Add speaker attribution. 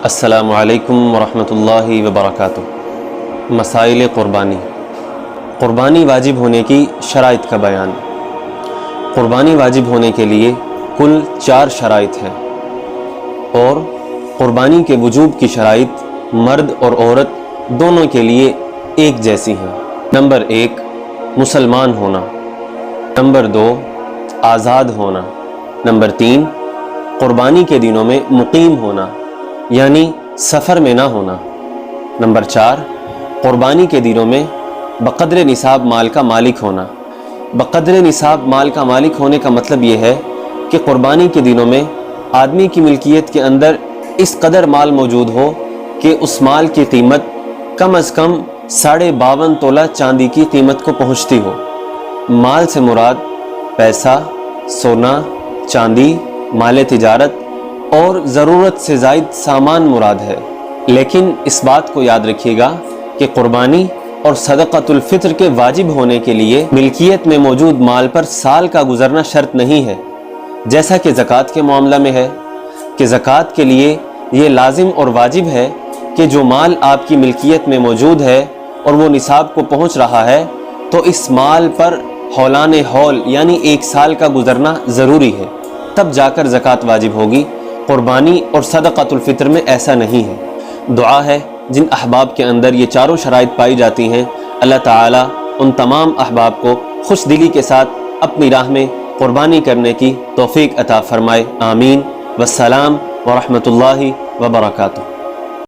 Speaker 1: السلام علیکم ورحمۃ اللہ وبرکاتہ۔ مسائل قربانی۔ قربانی واجب ہونے کی شرائط کا بیان۔ قربانی واجب ہونے کے لیے کل 4 شرائط ہیں، اور قربانی کے وجوب کی شرائط مرد اور عورت دونوں کے لیے ایک جیسی ہیں۔ نمبر 1 مسلمان ہونا، نمبر 2 آزاد ہونا، نمبر 3 قربانی کے دنوں میں مقیم ہونا یعنی سفر میں نہ ہونا، نمبر 4 قربانی کے دنوں میں بقدر نصاب مال کا مالک ہونا۔ بقدر نصاب مال کا مالک ہونے کا مطلب یہ ہے کہ قربانی کے دنوں میں آدمی کی ملکیت کے اندر اس قدر مال موجود ہو کہ اس مال کی قیمت کم از کم 52.5 تولہ چاندی کی قیمت کو پہنچتی ہو۔ مال سے مراد پیسہ، سونا، چاندی، مال تجارت اور ضرورت سے زائد سامان مراد ہے۔ لیکن اس بات کو یاد رکھیے گا کہ قربانی اور صدقۃ الفطر کے واجب ہونے کے لیے ملکیت میں موجود مال پر سال کا گزرنا شرط نہیں ہے، جیسا کہ زکوٰۃ کے معاملہ میں ہے کہ زکوٰۃ کے لیے یہ لازم اور واجب ہے کہ جو مال آپ کی ملکیت میں موجود ہے اور وہ نصاب کو پہنچ رہا ہے تو اس مال پر حولان حول یعنی 1 سال کا گزرنا ضروری ہے، تب جا کر زکوٰۃ واجب ہوگی۔ قربانی اور صدقۃ الفطر میں ایسا نہیں ہے۔ دعا ہے جن احباب کے اندر یہ چاروں شرائط پائی جاتی ہیں، اللہ تعالیٰ ان تمام احباب کو خوش دلی کے ساتھ اپنی راہ میں قربانی کرنے کی توفیق عطا فرمائے، آمین۔ والسلام ورحمۃ اللہ وبرکاتہ۔